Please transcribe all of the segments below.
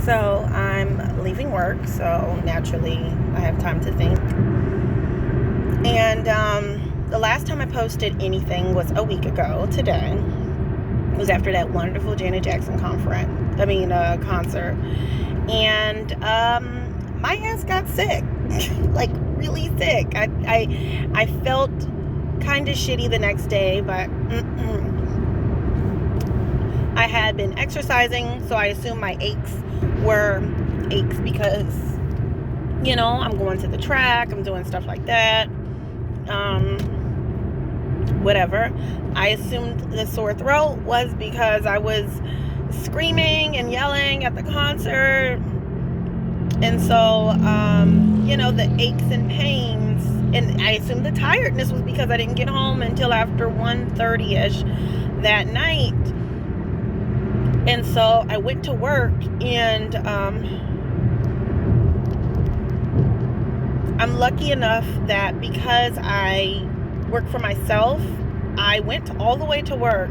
So I'm leaving work, so naturally I have time to think. And the last time I posted anything was a week ago today. It was after that wonderful Janet Jackson concert. And my ass got sick, like really sick. I felt kind of shitty the next day, but I had been exercising, so I assume my aches were aches because, I'm going to the track, I'm doing stuff like that. Whatever. I assumed the sore throat was because I was screaming and yelling at the concert. And so, the aches and pains, and I assumed the tiredness was because I didn't get home until after 1:30ish that night. And so I went to work, and I'm lucky enough that because I work for myself, I went all the way to work,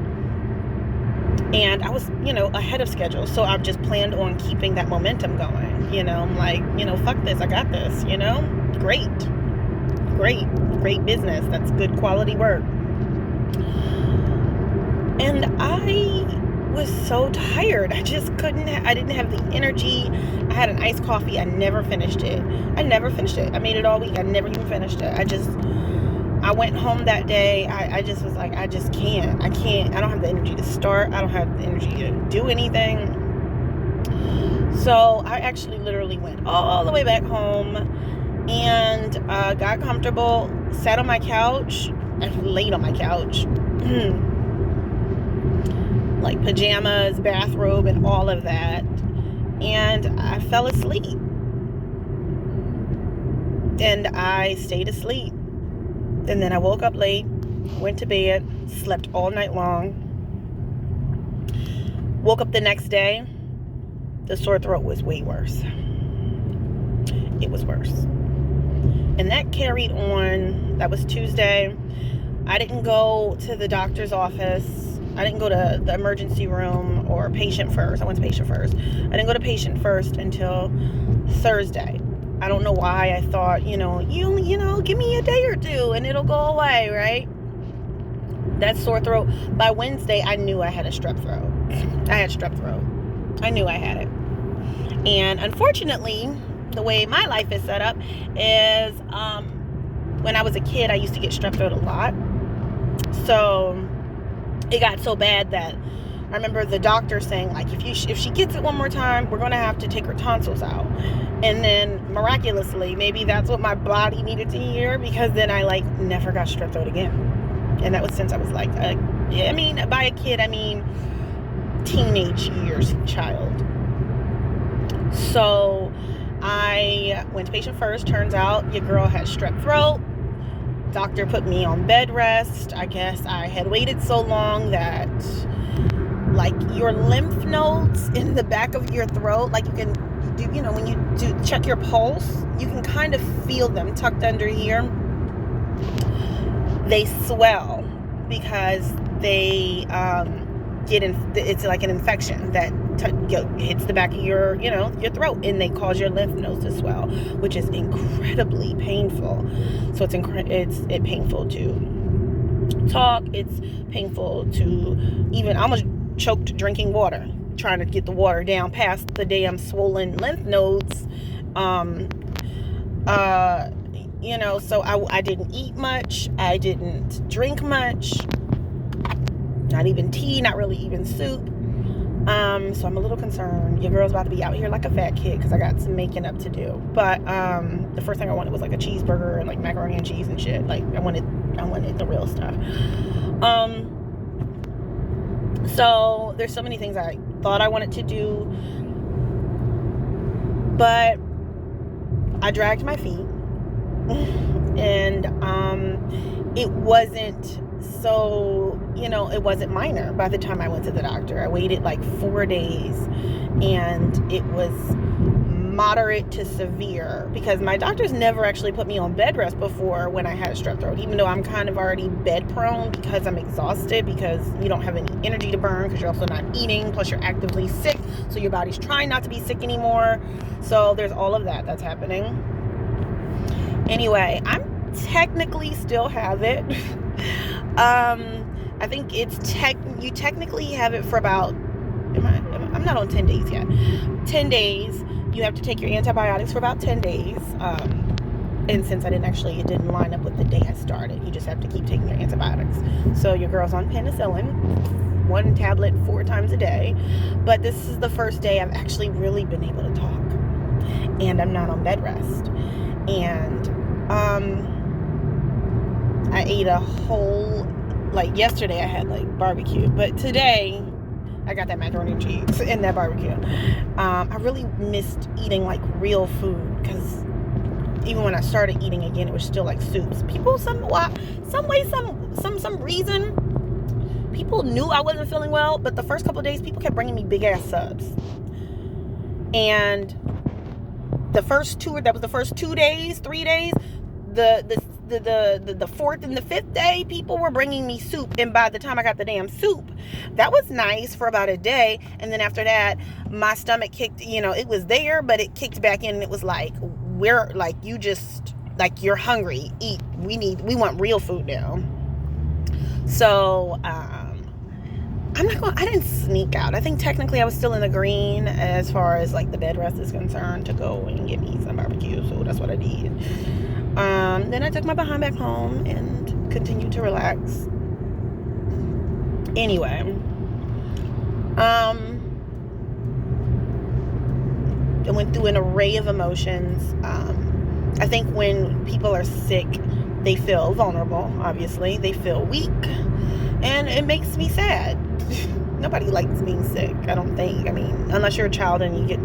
and I was, ahead of schedule. So I've just planned on keeping that momentum going. I'm like, fuck this, I got this, great business. That's good quality work. And I was so tired. I just I didn't have the energy. I had an iced coffee. I never finished it. I made it all week. I never even finished it. I went home that day. I just was like, I just can't. I don't have the energy to start. I don't have the energy to do anything. So I actually literally went all the way back home and got comfortable, sat on my couch, and laid on my couch. Like pajamas, bathrobe, and all of that. And I fell asleep. And I stayed asleep. And then I woke up late, went to bed, slept all night long. Woke up the next day, the sore throat was way worse. It was worse. And that carried on. That was Tuesday. I didn't go to the doctor's office. I didn't go to the emergency room or patient first. I went to patient first. I didn't go to patient first until Thursday. I don't know why I thought, give me a day or two and it'll go away, right? That sore throat. By Wednesday, I knew I had a strep throat. I had strep throat. I knew I had it. And unfortunately, the way my life is set up is when I was a kid, I used to get strep throat a lot. So it got so bad that I remember the doctor saying, like, if she gets it one more time, we're going to have to take her tonsils out. And then miraculously, maybe that's what my body needed to hear, because then I never got strep throat again. And that was since I was by a kid, I mean teenage years, child. So I went to patient first. Turns out your girl had strep throat. Doctor put me on bed rest. I guess I had waited so long that your lymph nodes in the back of your throat, you can do, when you do check your pulse, you can kind of feel them tucked under here. They swell because they it's like an infection that hits the back of your throat, and they cause your lymph nodes to swell, which is incredibly painful. So it's painful to talk. It's painful to even almost choked drinking water, trying to get the water down past the damn swollen lymph nodes. So I didn't eat much. I didn't drink much. Not even tea, not really even soup. So I'm a little concerned. Your girl's about to be out here like a fat kid because I got some making up to do. But the first thing I wanted was a cheeseburger and macaroni and cheese and shit. I wanted the real stuff. So there's so many things I thought I wanted to do, but I dragged my feet, and it wasn't so, it wasn't minor by the time I went to the doctor. I waited 4 days, and it was moderate to severe, because my doctors never actually put me on bed rest before when I had a strep throat, even though I'm kind of already bed prone because I'm exhausted, because you don't have any energy to burn, because you're also not eating, plus you're actively sick, so your body's trying not to be sick anymore. So there's all of that that's happening. Anyway, I'm technically still have it. I think you technically have it for about, I'm not on 10 days yet. 10 days. You have to take your antibiotics for about 10 days. And since it didn't line up with the day I started, you just have to keep taking your antibiotics. So your girl's on penicillin, 1 tablet 4 times a day. But this is the first day I've actually really been able to talk. And I'm not on bed rest. And I ate a whole, like yesterday I had like barbecue. But today I got that macaroni and cheese and that barbecue. I really missed eating like real food, because even when I started eating again, it was still like soups. People, some reason, people knew I wasn't feeling well, but the first couple of days, people kept bringing me big ass subs. And that was the first 2 days, 3 days. The fourth and the fifth day, people were bringing me soup, and by the time I got the damn soup, that was nice for about a day. And then after that, my stomach kicked, it was there, but it kicked back in, and it was like, we're like, you just, like, you're hungry, eat, we want real food now. So I didn't sneak out. I think technically I was still in the green as far as like the bed rest is concerned, to go and get me some barbecue. So that's what I did. Then I took my behind back home and continued to relax. Anyway, I went through an array of emotions. I think when people are sick, they feel vulnerable, obviously. They feel weak. And it makes me sad. Nobody likes being sick, I don't think. I mean, unless you're a child and you get,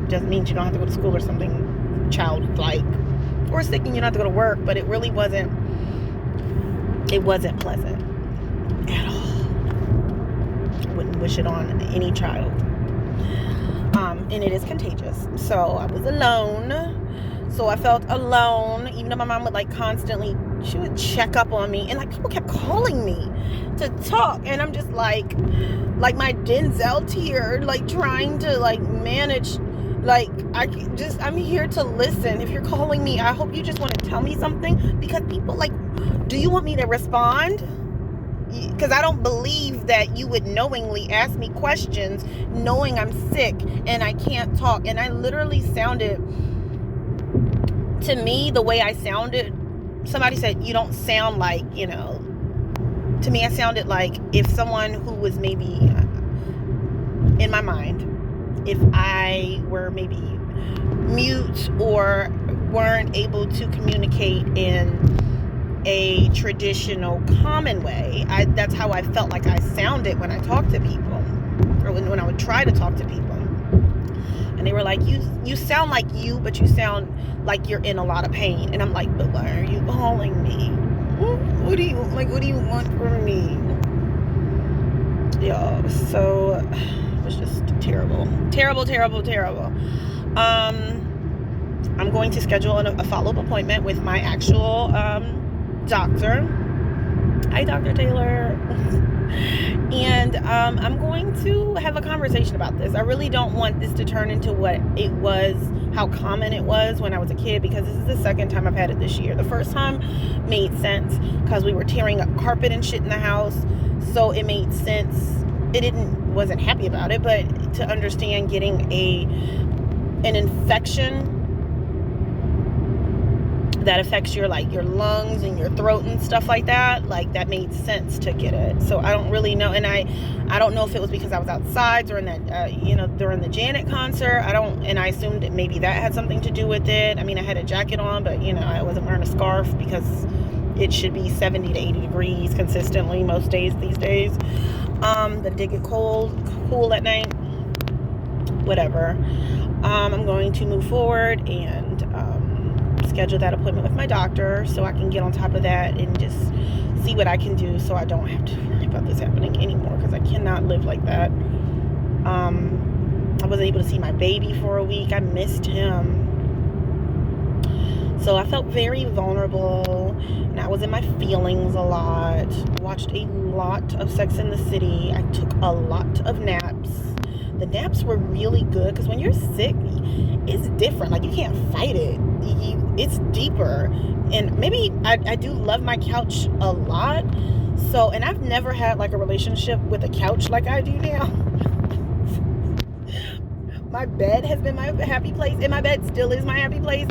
doesn't mean you don't have to go to school or something childlike. Or sick and you don't have to go to work, but it really wasn't pleasant at all. Wouldn't wish it on any child. And it is contagious. So I was alone. So I felt alone, even though my mom would she would check up on me, and like people kept calling me to talk, and I'm just like my Denzel tear, like trying to like manage. Like, I'm here to listen. If you're calling me, I hope you just want to tell me something, because people do you want me to respond? Because I don't believe that you would knowingly ask me questions knowing I'm sick and I can't talk. And I literally sounded, to me, the way I sounded, somebody said, you don't sound like, to me, I sounded like if someone who was maybe, in my mind, if I were maybe mute or weren't able to communicate in a traditional common way, that's how I felt like I sounded when I talked to people, or when I would try to talk to people. And they were like, you sound like you, but you sound like you're in a lot of pain. And I'm like, but why are you calling me? What do you want from me? Yeah, so it was just terrible. I'm going to schedule a follow-up appointment with my actual doctor. Hi, Dr. Taylor. And I'm going to have a conversation about this. I really don't want this to turn into what it was, how common it was when I was a kid, because this is the second time I've had it this year. The first time made sense because we were tearing up carpet and shit in the house, so it made sense. Wasn't happy about it, but to understand getting an infection that affects your lungs and your throat and stuff like that made sense to get it. So I don't really know, and I don't know if it was because I was outside during that during the Janet concert. And I assumed that maybe that had something to do with it. I mean, I had a jacket on, but I wasn't wearing a scarf because it should be 70 to 80 degrees consistently most days these days. That did get cool at night. Whatever. I'm going to move forward and schedule that appointment with my doctor so I can get on top of that and just see what I can do so I don't have to worry about this happening anymore, because I cannot live like that. I wasn't able to see my baby for a week. I missed him. So I felt very vulnerable, and I was in my feelings a lot. Watched a lot of Sex and the City. I took a lot of naps. The naps were really good because when you're sick, it's different. Like, you can't fight it. It's deeper. And maybe I do love my couch a lot. So, and I've never had like a relationship with a couch like I do now. My bed has been my happy place, and my bed still is my happy place.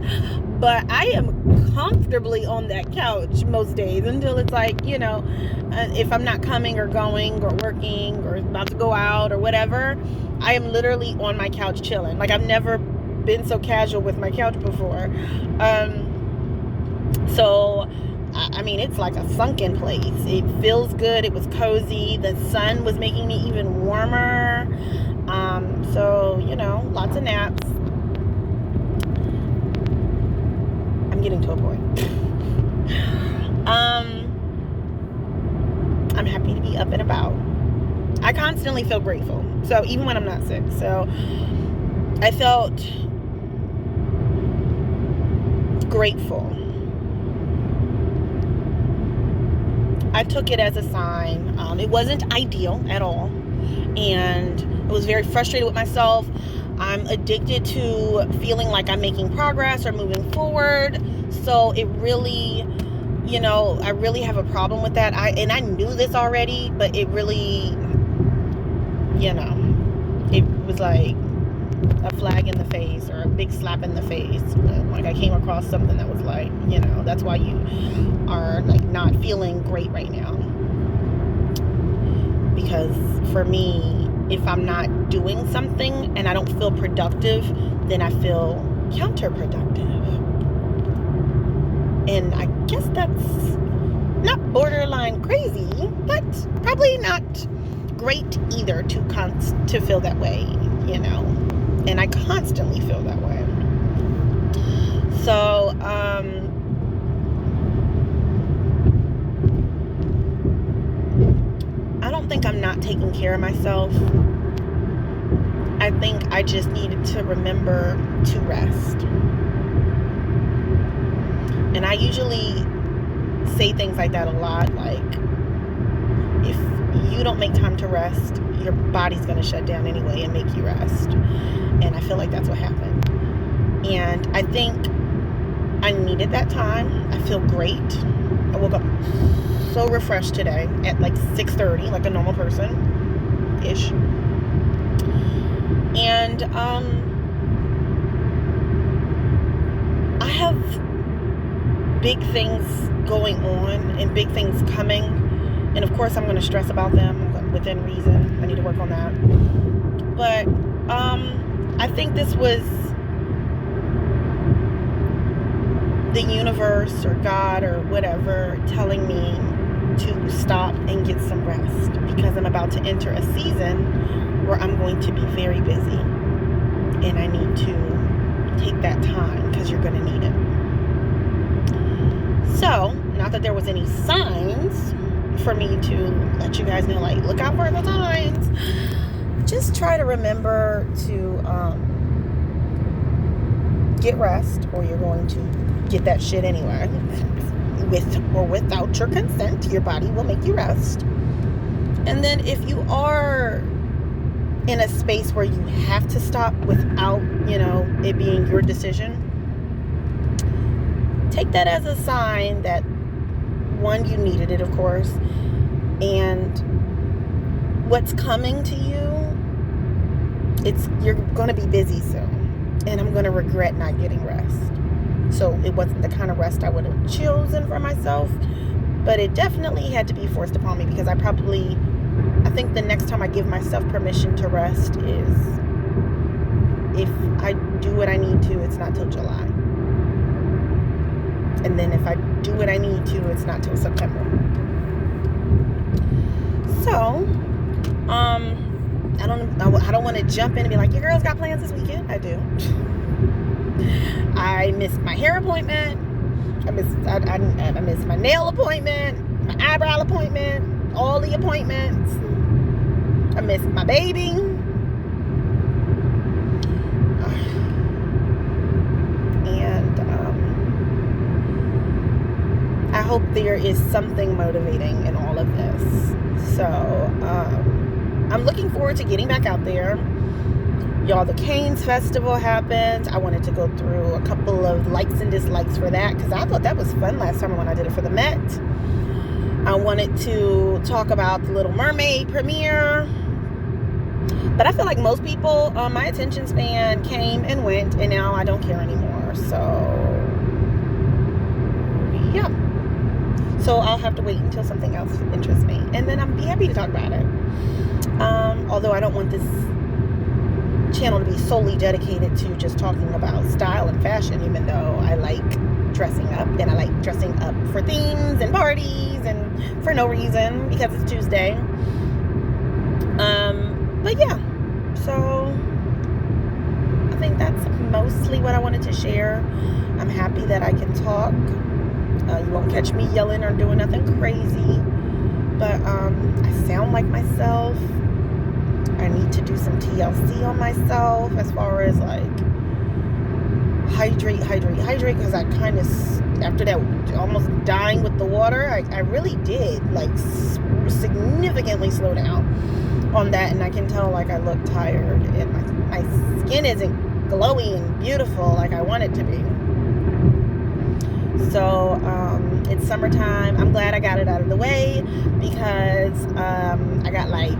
But I am comfortably on that couch most days until it's like, you know, if I'm not coming or going or working or about to go out or whatever, I am literally on my couch chilling. Like, I've never been so casual with my couch before. So, I mean, it's like a sunken place. It feels good. It was cozy. The sun was making me even warmer. So, you know, lots of naps. I'm getting to a point. I'm happy to be up and about. I constantly feel grateful. So even when I'm not sick. So I felt grateful. I took it as a sign. It wasn't ideal at all. And I was very frustrated with myself. I'm addicted to feeling like I'm making progress or moving forward. So it really, you know, I really have a problem with that. I knew this already, but it really, you know, it was like a flag in the face or a big slap in the face. Like, I came across something that was like, you know, that's why you are like not feeling great right now. Because for me, if I'm not doing something and I don't feel productive, then I feel counterproductive. And I guess that's not borderline crazy, but probably not great either to feel that way, you know. And I constantly feel that way. So, I don't think I'm not taking care of myself. I think I just needed to remember to rest. And I usually say things like that a lot. Like, if you don't make time to rest, your body's going to shut down anyway and make you rest. And I feel like that's what happened. And I think I needed that time. I feel great. I woke up so refreshed today at like 6:30, like a normal person-ish. And I have big things going on and big things coming. And of course, I'm going to stress about them within reason. I need to work on that. But I think this was the universe or God or whatever telling me to stop and get some rest, because I'm about to enter a season where I'm going to be very busy, and I need to take that time because you're going to need it. So, not that there was any signs for me to let you guys know, like, look out for the signs. Just try to remember to get rest, or you're going to get that shit anyway. With or without your consent, your body will make you rest. And then if you are in a space where you have to stop without, you know, it being your decision, take that as a sign that, one, you needed it, of course, and what's coming to you, you're going to be busy soon, and I'm going to regret not getting rest. So it wasn't the kind of rest I would have chosen for myself, but it definitely had to be forced upon me, because I think the next time I give myself permission to rest is if I do what I need to, it's not till July. And then if I do what I need to, it's not till September. So, I don't want to jump in and be like, your girl's got plans this weekend. I do. I missed my hair appointment. I missed my nail appointment, my eyebrow appointment, all the appointments. I missed my baby. hope there is something motivating in all of this. So I'm looking forward to getting back out there. Y'all, the Canes Festival happened. I wanted to go through a couple of likes and dislikes for that because I thought that was fun last time when I did it for the Met. I wanted to talk about the Little Mermaid premiere. But I feel like most people, my attention span came and went, and now I don't care anymore. So, yeah. So I'll have to wait until something else interests me. And then I'll be happy to talk about it. Although I don't want this channel to be solely dedicated to just talking about style and fashion, even though I like dressing up, and I like dressing up for themes and parties and for no reason because it's Tuesday. But yeah, so I think that's mostly what I wanted to share. I'm happy that I can talk. You won't catch me yelling or doing nothing crazy, but I sound like myself. I need to do some TLC on myself as far as like hydrate, because I kind of, after that almost dying with the water, I really did like significantly slow down on that, and I can tell like I look tired and my skin isn't glowy and beautiful like I want it to be. So it's summertime. I'm glad I got it out of the way because I got like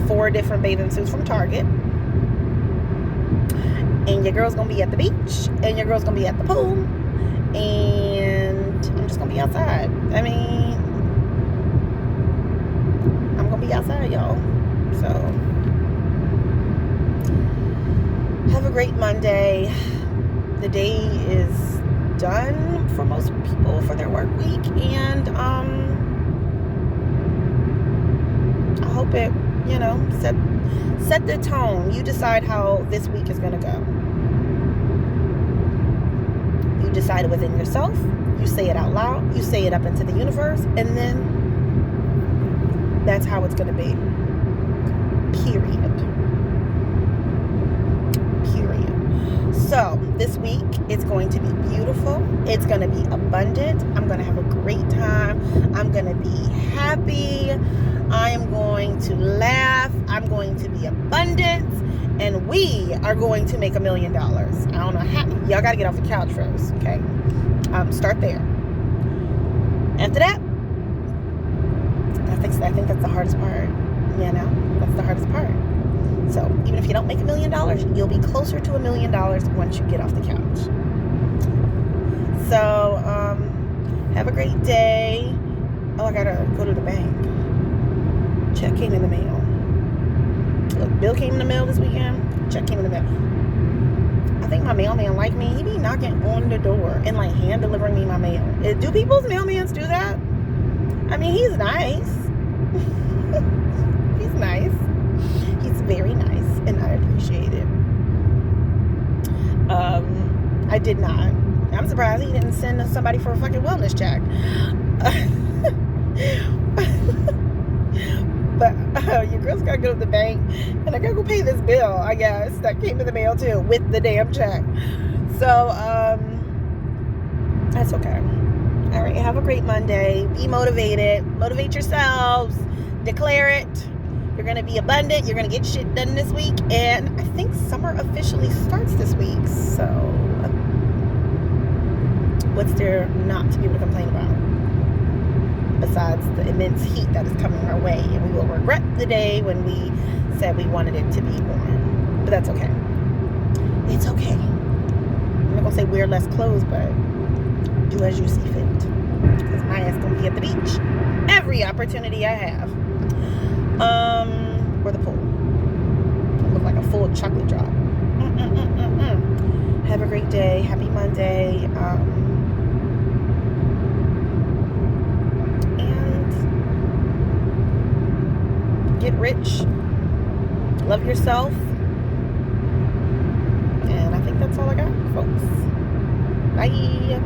4 different bathing suits from Target, and your girl's gonna be at the beach, and your girl's gonna be at the pool, and I'm just gonna be outside. I mean, I'm gonna be outside, y'all. So have a great Monday. The day is done for most people for their work week, and I hope it, you know, set the tone. You decide how this week is gonna go. You decide it within yourself. You say it out loud. You say it up into the universe, and then that's how it's gonna be. Period. So this week it's going to be beautiful. It's going to be abundant. I'm going to have a great time. I'm going to be happy. I am going to laugh. I'm going to be abundant, and we are going to make $1 million. I don't know how. Y'all got to get off the couch first, okay? Start there. After that, I think that's the hardest part. You know, that's the hardest part. So even if you don't make $1 million, you'll be closer to $1 million once you get off the couch. So have a great day. Oh, I gotta go to the bank. Check came in the mail. Look, bill came in the mail this weekend. Check came in the mail. I think my mailman like me. He be knocking on the door and like hand delivering me my mail. Do people's mailmans do that? I mean, he's nice. He's nice. He's very nice, and I appreciate it. I did not. I'm surprised he didn't send somebody for a fucking wellness check. But your girl's gotta go to the bank, and I gotta go pay this bill, I guess, that came in the mail too, with the damn check. So, that's okay. All right, have a great Monday. Be motivated. Motivate yourselves. Declare it. You're going to be abundant. You're going to get shit done this week. And I think summer officially starts this week. So what's there not to be able to complain about? Besides the immense heat that is coming our way. And we will regret the day when we said we wanted it to be warm. But that's okay. It's okay. I'm not going to say wear less clothes, but do as you see fit. Because my ass going to be at the beach every opportunity I have. Or the pool. I look like a full chocolate drop. Have a great day. Happy Monday. And get rich. Love yourself. And I think that's all I got, folks. Bye.